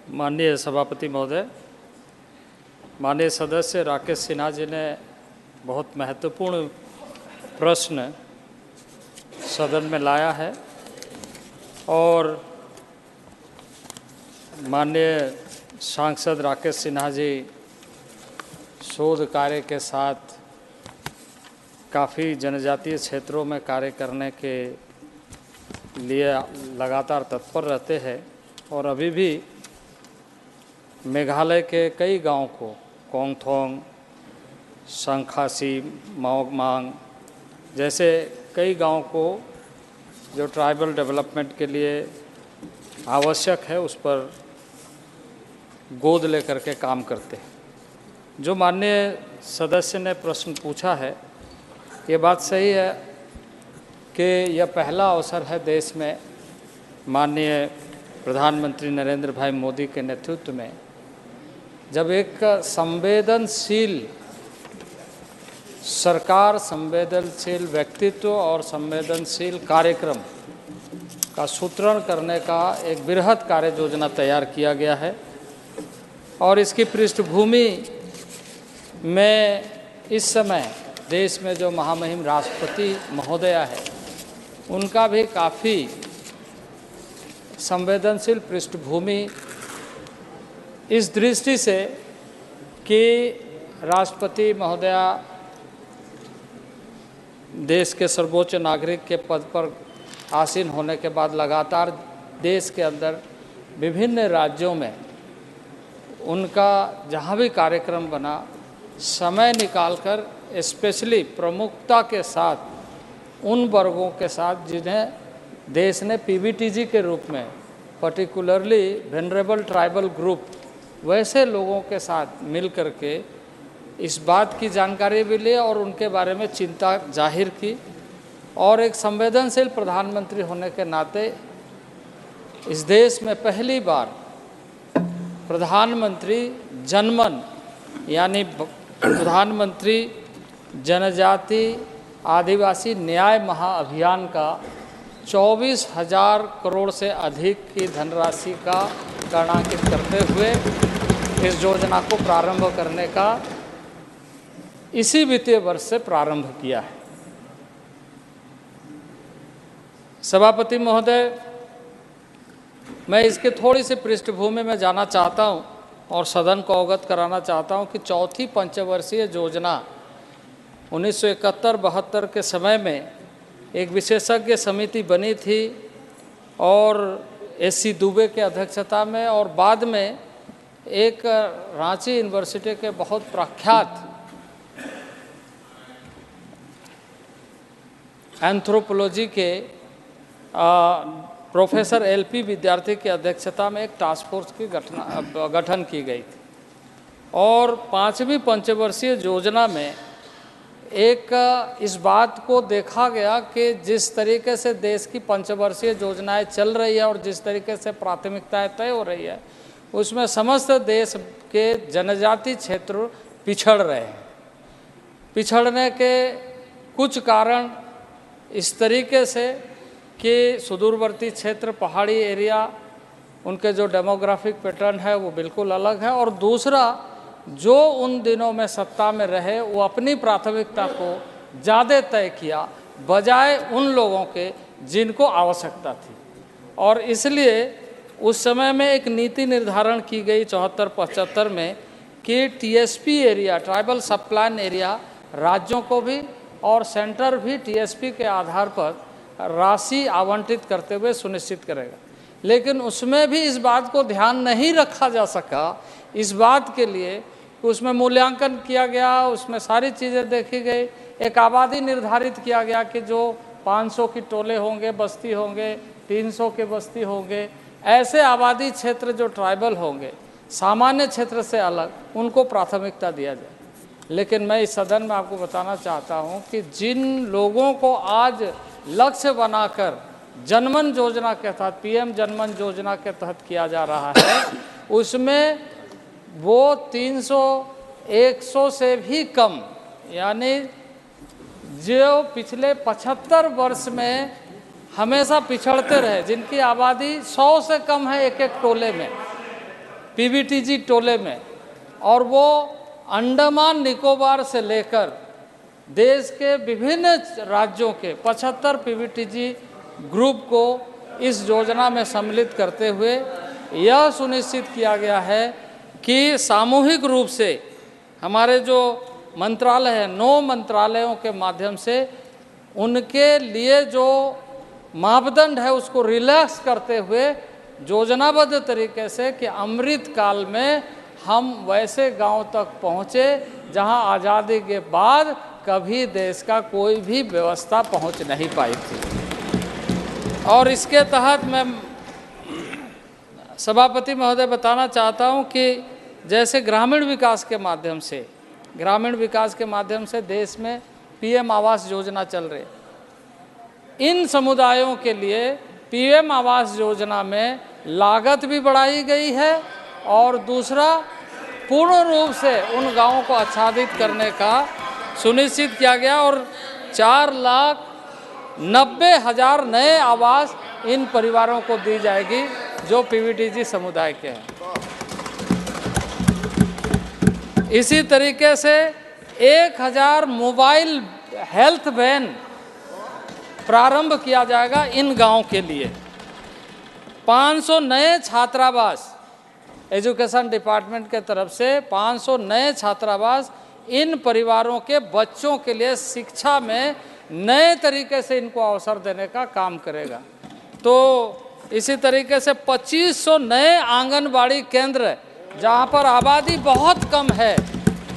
माननीय सभापति महोदय, माननीय सदस्य राकेश सिन्हा जी ने बहुत महत्वपूर्ण प्रश्न सदन में लाया है और माननीय सांसद राकेश सिन्हा जी शोध कार्य के साथ काफ़ी जनजातीय क्षेत्रों में कार्य करने के लिए लगातार तत्पर रहते हैं और अभी भी मेघालय के कई गांवों को कोंगथोंग, संखासी, माओमांग जैसे कई गांवों को जो ट्राइबल डेवलपमेंट के लिए आवश्यक है उस पर गोद लेकर के काम करते हैं। जो माननीय सदस्य ने प्रश्न पूछा है, ये बात सही है कि यह पहला अवसर है देश में माननीय प्रधानमंत्री नरेंद्र भाई मोदी के नेतृत्व में जब एक संवेदनशील सरकार, संवेदनशील व्यक्तित्व और संवेदनशील कार्यक्रम का सूत्रण करने का एक बृहद कार्य योजना तैयार किया गया है और इसकी पृष्ठभूमि में इस समय देश में जो महामहिम राष्ट्रपति महोदया है उनका भी काफ़ी संवेदनशील पृष्ठभूमि इस दृष्टि से कि राष्ट्रपति महोदया देश के सर्वोच्च नागरिक के पद पर आसीन होने के बाद लगातार देश के अंदर विभिन्न राज्यों में उनका जहाँ भी कार्यक्रम बना समय निकालकर स्पेशली प्रमुखता के साथ उन वर्गों के साथ जिन्हें देश ने पीवीटीजी के रूप में पर्टिकुलरली वेनरेबल ट्राइबल ग्रुप वैसे लोगों के साथ मिल कर के इस बात की जानकारी भी ली और उनके बारे में चिंता जाहिर की और एक संवेदनशील प्रधानमंत्री होने के नाते इस देश में पहली बार प्रधानमंत्री जनमन यानी प्रधानमंत्री जनजाति आदिवासी न्याय महाअभियान का 24,000 करोड़ से अधिक की धनराशि का गणनांकित करते हुए इस योजना को प्रारंभ करने का इसी वित्तीय वर्ष से प्रारंभ किया है। सभापति महोदय, मैं इसके थोड़ी सी पृष्ठभूमि में जाना चाहता हूं और सदन को अवगत कराना चाहता हूं कि चौथी पंचवर्षीय योजना 1971-72 के समय में एक विशेषज्ञ समिति बनी थी और एससी दुबे के अध्यक्षता में और बाद में एक रांची यूनिवर्सिटी के बहुत प्रख्यात एंथ्रोपोलॉजी के प्रोफेसर एलपी विद्यार्थी की अध्यक्षता में एक टास्क फोर्स की गठन की गई थी और पांचवी पंचवर्षीय योजना में एक इस बात को देखा गया कि जिस तरीके से देश की पंचवर्षीय योजनाएं चल रही है और जिस तरीके से प्राथमिकताएं तय हो रही है उसमें समस्त देश के जनजाति क्षेत्र पिछड़ रहे हैं। पिछड़ने के कुछ कारण इस तरीके से कि सुदूरवर्ती क्षेत्र, पहाड़ी एरिया, उनके जो डेमोग्राफिक पैटर्न है वो बिल्कुल अलग है और दूसरा जो उन दिनों में सत्ता में रहे वो अपनी प्राथमिकता को ज़्यादा तय किया बजाय उन लोगों के जिनको आवश्यकता थी और इसलिए उस समय में एक नीति निर्धारण की गई 74-75 में कि टीएसपी एरिया, ट्राइबल सब प्लान एरिया, राज्यों को भी और सेंटर भी टीएसपी के आधार पर राशि आवंटित करते हुए सुनिश्चित करेगा। लेकिन उसमें भी इस बात को ध्यान नहीं रखा जा सका, इस बात के लिए उसमें मूल्यांकन किया गया, उसमें सारी चीज़ें देखी गई, एक आबादी निर्धारित किया गया कि जो 500 की टोले होंगे, बस्ती होंगे, 300 के बस्ती होंगे, ऐसे आबादी क्षेत्र जो ट्राइबल होंगे सामान्य क्षेत्र से अलग, उनको प्राथमिकता दिया जाए। लेकिन मैं इस सदन में आपको बताना चाहता हूं कि जिन लोगों को आज लक्ष्य बनाकर जनमन योजना के तहत, पीएम जनमन योजना के तहत किया जा रहा है, उसमें वो 300-100 से भी कम, यानी जो पिछले 75 वर्ष में हमेशा पिछड़ते रहे, जिनकी आबादी 100 से कम है एक एक टोले में, पीवीटीजी टोले में, और वो अंडमान निकोबार से लेकर देश के विभिन्न राज्यों के 75 पीवीटीजी ग्रुप को इस योजना में सम्मिलित करते हुए यह सुनिश्चित किया गया है कि सामूहिक रूप से हमारे जो मंत्रालय हैं, 9 मंत्रालयों के माध्यम से उनके लिए जो मापदंड है उसको रिलैक्स करते हुए योजनाबद्ध तरीके से कि अमृत काल में हम वैसे गांव तक पहुँचे जहां आज़ादी के बाद कभी देश का कोई भी व्यवस्था पहुंच नहीं पाई थी। और इसके तहत मैं सभापति महोदय बताना चाहता हूं कि जैसे ग्रामीण विकास के माध्यम से देश में पीएम आवास योजना चल रही है। इन समुदायों के लिए पीएम आवास योजना में लागत भी बढ़ाई गई है और दूसरा पूर्ण रूप से उन गांवों को आच्छादित करने का सुनिश्चित किया गया और 4,90,000 नए आवास इन परिवारों को दी जाएगी जो पीवीटीजी समुदाय के हैं। इसी तरीके से 1,000 मोबाइल हेल्थ वैन प्रारंभ किया जाएगा इन गांवों के लिए। 500 नए छात्रावास, एजुकेशन डिपार्टमेंट के तरफ से 500 नए छात्रावास इन परिवारों के बच्चों के लिए शिक्षा में नए तरीके से इनको अवसर देने का काम करेगा। तो इसी तरीके से 2500 नए आंगनबाड़ी केंद्र, जहां पर आबादी बहुत कम है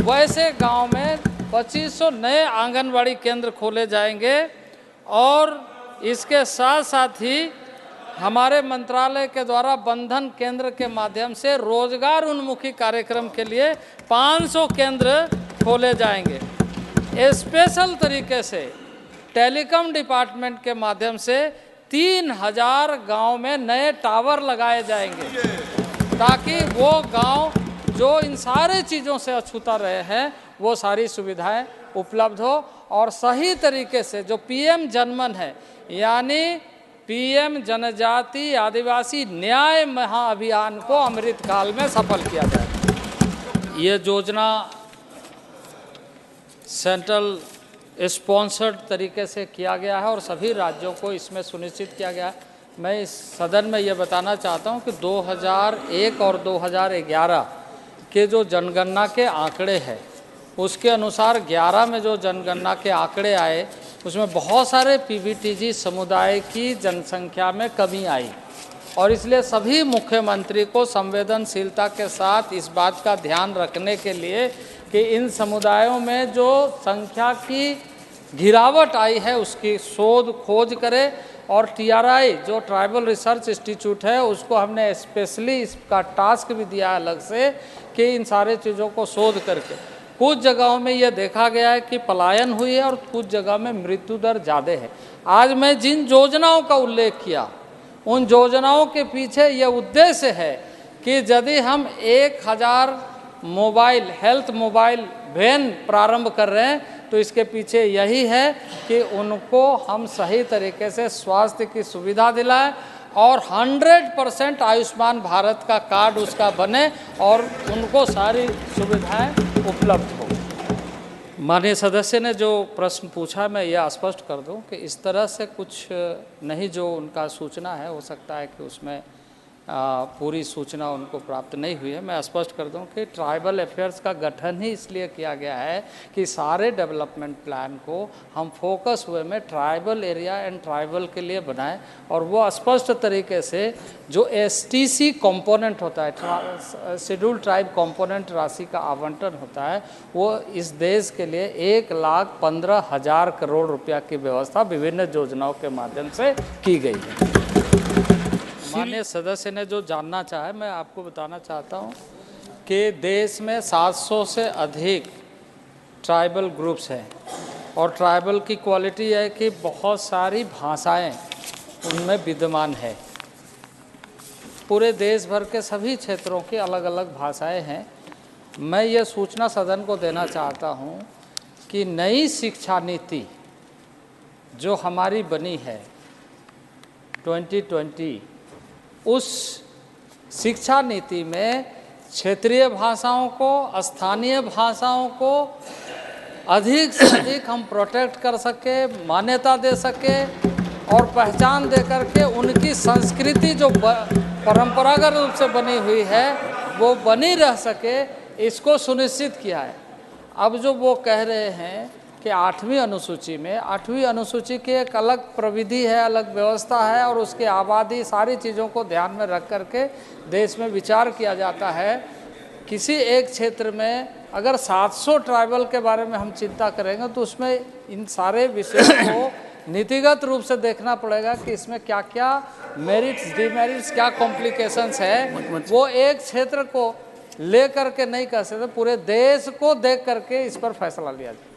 वैसे गांव में 2500 नए आंगनबाड़ी केंद्र खोले जाएंगे। और इसके साथ साथ ही हमारे मंत्रालय के द्वारा बंधन केंद्र के माध्यम से रोजगार उन्मुखी कार्यक्रम के लिए 500 केंद्र खोले जाएंगे। स्पेशल तरीके से टेलीकॉम डिपार्टमेंट के माध्यम से 3000 गांव में नए टावर लगाए जाएंगे ताकि वो गांव जो इन सारे चीज़ों से अछूता रहे हैं वो सारी सुविधाएं उपलब्ध हो। और सही तरीके से जो पीएम जनमन है, यानी पीएम जनजाति आदिवासी न्याय महाअभियान को अमृतकाल में सफल किया जाए। ये योजना सेंट्रल स्पॉन्सर्ड तरीके से किया गया है और सभी राज्यों को इसमें सुनिश्चित किया गया है। मैं इस सदन में ये बताना चाहता हूँ कि 2001 और 2011 के जो जनगणना के आंकड़े हैं उसके अनुसार 11 में जो जनगणना के आंकड़े आए उसमें बहुत सारे पीवीटीजी समुदाय की जनसंख्या में कमी आई और इसलिए सभी मुख्यमंत्री को संवेदनशीलता के साथ इस बात का ध्यान रखने के लिए कि इन समुदायों में जो संख्या की गिरावट आई है उसकी शोध खोज करें। और TRI जो ट्राइबल रिसर्च इंस्टीट्यूट है उसको हमने स्पेशली इसका टास्क भी दिया है अलग से कि इन सारे चीज़ों को शोध करके कुछ जगहों में यह देखा गया है कि पलायन हुई है और कुछ जगह में मृत्यु दर ज़्यादा है। आज मैं जिन योजनाओं का उल्लेख किया उन योजनाओं के पीछे यह उद्देश्य है कि यदि हम 1000 मोबाइल हेल्थ मोबाइल वैन प्रारंभ कर रहे हैं तो इसके पीछे यही है कि उनको हम सही तरीके से स्वास्थ्य की सुविधा दिलाएं और 100% आयुष्मान भारत का कार्ड उसका बने और उनको सारी सुविधाएं उपलब्ध हो। माननीय सदस्य ने जो प्रश्न पूछा मैं यह स्पष्ट कर दूं कि इस तरह से कुछ नहीं, जो उनका सूचना है हो सकता है कि उसमें पूरी सूचना उनको प्राप्त नहीं हुई है। मैं स्पष्ट कर दूं कि ट्राइबल अफेयर्स का गठन ही इसलिए किया गया है कि सारे डेवलपमेंट प्लान को हम फोकस हुए में ट्राइबल एरिया एंड ट्राइबल के लिए बनाएं और वो स्पष्ट तरीके से जो STC कंपोनेंट होता है, शेड्यूल ट्राइब कंपोनेंट राशि का आवंटन होता है, वो इस देश के लिए 1,15,000 करोड़ रुपया की व्यवस्था विभिन्न योजनाओं के माध्यम से की गई है। माननीय सदस्य ने जो जानना चाहे मैं आपको बताना चाहता हूं कि देश में 700 से अधिक ट्राइबल ग्रुप्स हैं और ट्राइबल की क्वालिटी है कि बहुत सारी भाषाएं उनमें विद्यमान है। पूरे देश भर के सभी क्षेत्रों की अलग अलग भाषाएं हैं। मैं ये सूचना सदन को देना चाहता हूं कि नई शिक्षा नीति जो हमारी बनी है 2020, उस शिक्षा नीति में क्षेत्रीय भाषाओं को, स्थानीय भाषाओं को अधिक से अधिक हम प्रोटेक्ट कर सके, मान्यता दे सके और पहचान दे करके उनकी संस्कृति जो परंपरागत रूप से बनी हुई है वो बनी रह सके, इसको सुनिश्चित किया है। अब जो वो कह रहे हैं कि 8वीं अनुसूची में, 8वीं अनुसूची की एक अलग प्रविधि है, अलग व्यवस्था है और उसकी आबादी सारी चीज़ों को ध्यान में रख करके देश में विचार किया जाता है। किसी एक क्षेत्र में अगर 700 ट्राइबल के बारे में हम चिंता करेंगे तो उसमें इन सारे विषयों को नीतिगत रूप से देखना पड़ेगा कि इसमें क्या क्या मेरिट्स, डिमेरिट्स, क्या कॉम्प्लिकेशंस है। वो एक क्षेत्र को ले करके नहीं कर सकते, पूरे देश को देख करके इस पर फैसला लिया जाए।